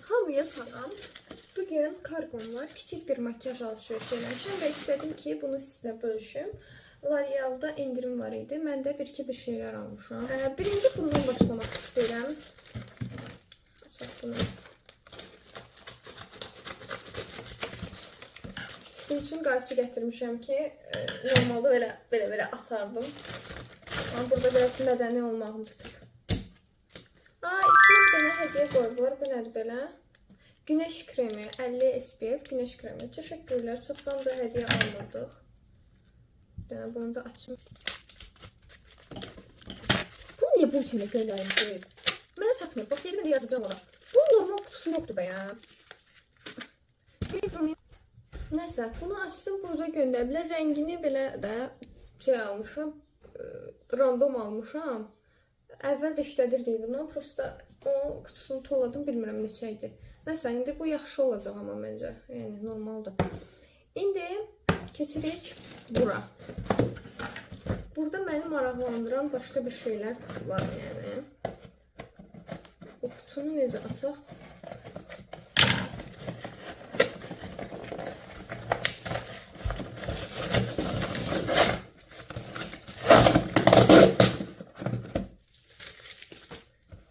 Hamıya salam. Bugün kargomla kiçik bir makyaj alışveriş eləmişəm və istədim ki, bunu sizlə bölüşüm. L'Oreal'da indirim var idi. Mən də bir şeylər almışam. Birinci bundan başlamaq istəyirəm. Açaq bunu. Sizin üçün qayçı gətirmişəm ki, normalda belə açardım. Amma burada biraz mədəni olmağını tutub. İçinə bir dənə hədiyyə qoyublar. Bu nədir belə? Güneş kremi, 50 SPF güneş kremi. Təşəkkürlər. Çoxdan da hədiyyə almadıq. Bir dənə bunu da açım. Bunu niyə bu içinə göndərmişsiniz? Mənə çatmır. Bax, yedim də yazacağım ona. Bunun normal kutusu yoxdur be ya. Nəysə, bunu açdım. Burada göndəriblər. Rəngini belə də almışam. Random almışam. Əvvəl də işlədirdik bunu. Prosta o kutusunu tolladım. Bilmirəm neçə idi. Nəysə, indi bu yaxşı olacaq amma məncə. Yəni, normaldır. İndi keçirik bura. Burada məni maraqlandıran başqa bir şeylər var, yəni. Bu kutunu necə açaq?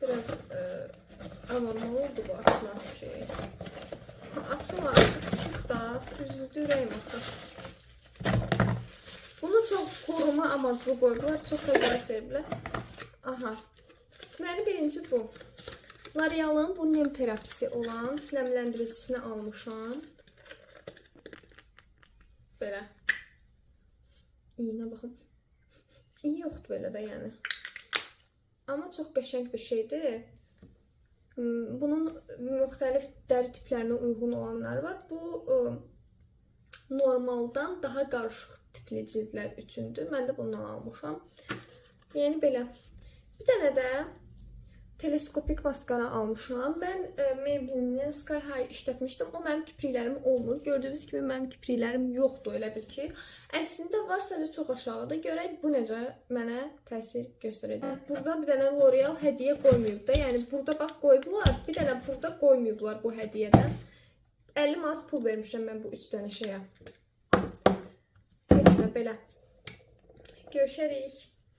Biraz anormal oldu bu açma şeyi. Açma, çıx da, üzüldü ürəyim axı. Bunu çox koruma amaclı qoydular, çox rəzalət veriblər. Aha, deməli birinci bu. L'Oreal'ın bu nem terapisi olan nəmləndiricisini almışam. Belə. İyinə baxın. İyi yoxdur belə də yəni. Amma çox qəşəng bir şeydir. Bunun müxtəlif dəri tiplərinə uyğun olanlar var. Bu normaldan daha qarışıq tipli cildlər üçündür. Mən də bundan almışam. Yəni belə. Bir dənə də teleskopik maskara almışam. Mən Maybelline'in Sky High işlətmişdim. O mənim kipriklərim olmur. Gördüyünüz kimi mənim kipriklərim yoxdur elə bil ki. Əslində var, sadəcə çox aşağıda. Görək bu necə mənə təsir göstərəcək. Burada bir dənə L'Oreal hədiyyə qoymayıb da. Yəni burada bax qoyublar. Bir dənə burada qoymayıblar bu hədiyyədən. 50 manat pul vermişəm mən bu 3 dənə şeyə. Heç nə belə. Görüşərik.